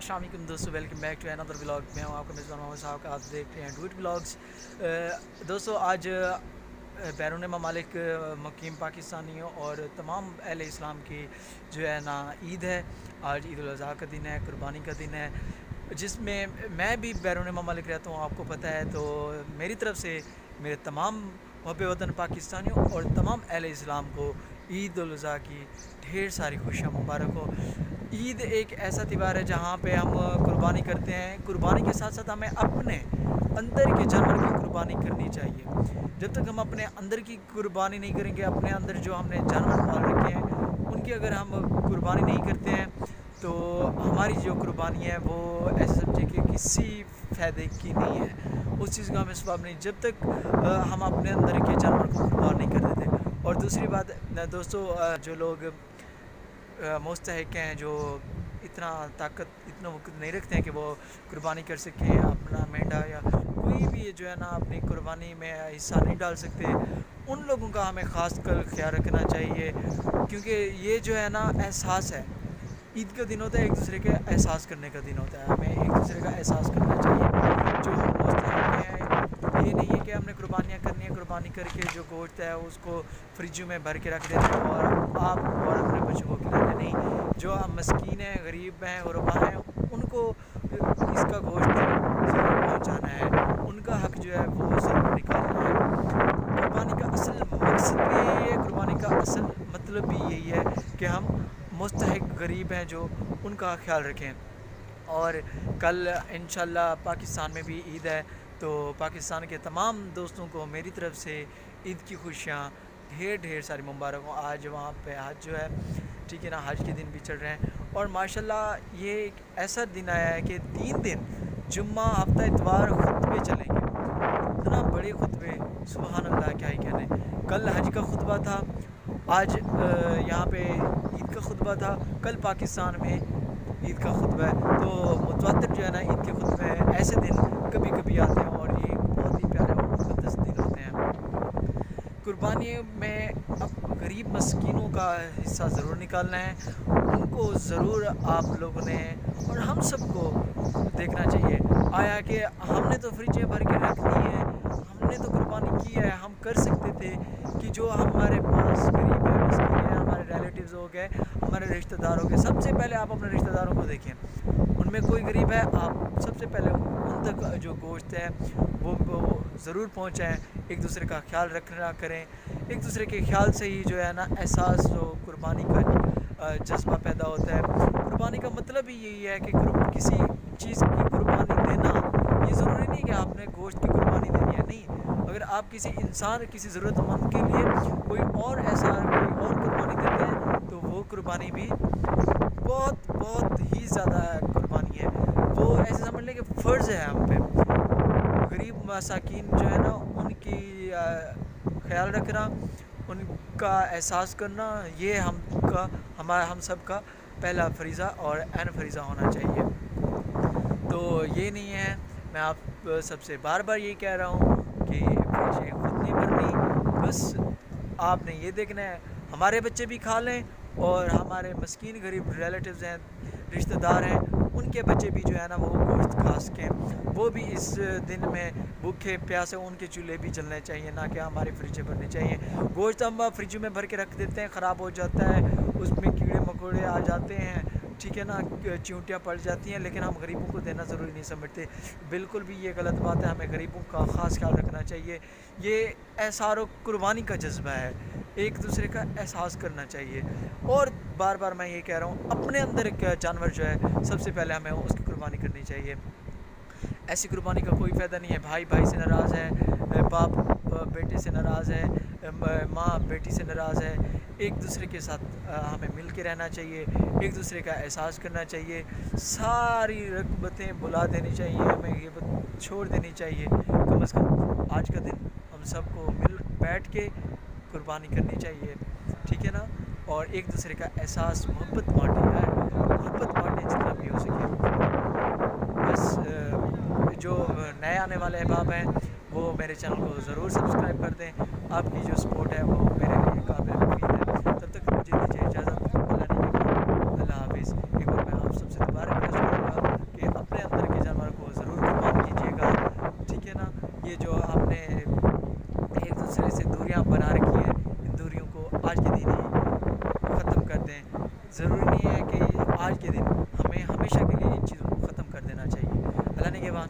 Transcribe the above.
अस्सलाम वालेकुम दोस्तों, welcome back to another vlog. मैं हूं आपका मेज़बान मोहम्मद साहब का। आप देख रहे हैं डूइट व्लॉग्स। दोस्तों, आज बैरून ममालिक मुकीम पाकिस्तानियों और तमाम अहले इस्लाम की जो है ना ईद है। आज ईद उल अज़हा का दिन है, कुर्बानी का दिन है, जिसमें मैं भी बैरून ममालिक रहता हूँ, आपको पता है। तो मेरी तरफ से मेरे तमाम मुहब्बे वतन पाकिस्तानियों और तमाम अहले इस्लाम को ईद उल अज़हा की ढेर सारी खुशियाँ मुबारक हो। ईद एक ऐसा त्यौहार है जहाँ पे हम कुर्बानी करते हैं। कुर्बानी के साथ साथ हमें अपने अंदर के जानवर की कुर्बानी करनी चाहिए। जब तक हम अपने अंदर की कुर्बानी नहीं करेंगे, अपने अंदर जो हमने जानवर पाल रखे हैं उनकी अगर हम कुर्बानी नहीं करते हैं, तो हमारी जो कुर्बानी है वो ऐसे समझे कि किसी फ़ायदे की नहीं है। उस चीज़ का हमें सवाब नहीं, जब तक हम अपने अंदर के जानवर को कुर्बान नहीं कर देते। और दूसरी बात दोस्तों, जो लोग मुस्तहिक हैं, जो इतना वक़्त नहीं रखते हैं कि वो कुर्बानी कर सकें, अपना मेंढा या कोई भी जो है ना अपनी कुर्बानी में हिस्सा नहीं डाल सकते, उन लोगों का हमें ख़ास कर ख्याल रखना चाहिए। क्योंकि ये जो है ना एहसास है, ईद का दिन होता है, एक दूसरे के एहसास करने का दिन होता है। हमें एक दूसरे का एहसास करना चाहिए। जो हम मुस्तहिक हैं, ये नहीं है कि हमने कुर्बानियाँ करनी है, कुर्बानी करके जो गोश्त है उसको फ्रिज में भर के रख देते हैं और आप और अपने बच्चों को खिलाते नहीं। जो हम मस्कीन हैं, गरीब हैं, गुरबा हैं, उनको इसका गोश्त ज़रूर पहुँचाना है, उनका हक़ जो है वो ज़रूर निकालना है। कुर्बानी का असल मकसद भी यही है, कुर्बानी का असल मतलब भी यही है कि हम मुस्तहिक गरीब हैं जो उनका ख्याल रखें। और कल इंशाल्लाह पाकिस्तान में भी ईद है, तो पाकिस्तान के तमाम दोस्तों को मेरी तरफ से ईद की खुशियाँ ढेर ढेर सारी मुबारक हो। आज वहाँ पे हज जो है, ठीक है ना, हज के दिन भी चल रहे हैं और माशाल्लाह ये एक ऐसा दिन आया है कि 3 दिन जुम्मा, हफ्ता, इतवार खुतबे चलेंगे। इतना बड़े खुतबे, सुबहान अल्लाह, क्या ही कहने। कल हज का खुतबा था, आज यहाँ पे ईद का खुतबा था, कल पाकिस्तान में ईद का खुतबा है। तो मुतवातिर जो है ना ईद के खुतबे हैं, ऐसे दिन कभी कभी आते हैं और ये बहुत ही प्यारे और मुक़द्दस दिन होते हैं। कुर्बानी में अब गरीब मस्कीनों का हिस्सा ज़रूर निकालना है, उनको ज़रूर आप लोगों ने और हम सबको देखना चाहिए। आया कि हमने तो फ्रिजें भर के रख दी है, हमने तो कुर्बानी की है, हम कर सकते थे कि जो हमारे पास गरीब है, मस्कीन है, हमारे रिलेटिव्स हो गए, हमारे रिश्तेदार हो गए। सबसे पहले आप अपने रिश्तेदारों को देखें, उनमें कोई गरीब है, आप सबसे पहले उन तक जो गोश्त है वो ज़रूर पहुँचाएँ। एक दूसरे का ख्याल रखना करें, एक दूसरे के ख्याल से ही जो है ना एहसास जो कुर्बानी का जज्बा पैदा होता है। कुर्बानी का मतलब ही यही है कि किसी चीज़ की कुर्बानी देना, ये ज़रूरी नहीं कि आपने गोश्त की कुर्बानी देनी है, नहीं। अगर आप किसी इंसान, किसी ज़रूरतमंद के लिए कोई और कुर्बानी देते हैं, तो वो कुर्बानी भी बहुत बहुत ही ज़्यादा कुर्बानी है। वो ऐसे समझ लें कि फ़र्ज़ है हम पे। गरीब मसाकीन जो है ना उनकी ख्याल रखना, उनका एहसास करना, ये हम सब का पहला फरीज़ा और अहम फरीज़ा होना चाहिए। तो ये नहीं है, मैं आप सबसे बार बार यही कह रहा हूँ कि फ्रिजें खुद नहीं भरनी, बस आपने ये देखना है हमारे बच्चे भी खा लें और हमारे मस्कीन गरीब रिलेटिव्स हैं, रिश्तेदार हैं, उनके बच्चे भी जो है ना वो गोश्त खा सकें। वो भी इस दिन में भूखे प्यासे उनके चूल्हे भी जलने चाहिए, ना कि हमारी फ्रिजें भरनी चाहिए। गोश्त हम फ्रिज में भर के रख देते हैं, ख़राब हो जाता है, उसमें कीड़े मकोड़े आ जाते हैं, ठीक है ना, चींटियाँ पड़ जाती हैं, लेकिन हम गरीबों को देना ज़रूरी नहीं समझते। बिल्कुल भी ये गलत बात है, हमें गरीबों का ख़ास ख्याल रखना चाहिए। ये एहसार कुर्बानी का जज्बा है, एक दूसरे का एहसास करना चाहिए। और बार बार मैं ये कह रहा हूँ, अपने अंदर एक जानवर जो है सबसे पहले हमें उसकी कुर्बानी करनी चाहिए। ऐसी कुर्बानी का कोई फ़ायदा नहीं है। भाई भाई से नाराज़ है, बाप बेटे से नाराज़ है, माँ बेटी से नाराज़ है। एक दूसरे के साथ हमें मिल के रहना चाहिए, एक दूसरे का एहसास करना चाहिए, सारी रग़बतें भुला देनी चाहिए, हमें ये छोड़ देनी चाहिए। कम से कम आज का दिन हम सबको मिल बैठ के कुर्बानी करनी चाहिए, ठीक है ना। और एक दूसरे का एहसास, मोहब्बत बाँटें यार, मोहब्बत बाँटें जितना भी हो सके। बस जो नए आने वाले अहबाब हैं वो मेरे चैनल को ज़रूर सब्सक्राइब कर दें। आपकी जो सपोर्ट है वो मेरे लिए काबिल मुफीद है। तब तक मुझे दीजिए इजाज़त। अल्लाह ने अल्लाह हाफ़िज़। एक बार मैं आप सबसे दोबारा रिक्वेस्ट करूँगा کہ نا یہ جو آپ نے ایک دوسرے سے دوریاں بنا رکھی ہیں، ان دوریوں کو آج کے دن ہی ختم کر دیں. ضروری نہیں ہے کہ آج کے دن، ہمیں ہمیشہ کے لیے ان چیزوں کو ختم کر دینا چاہیے. اللہ نے کے بعد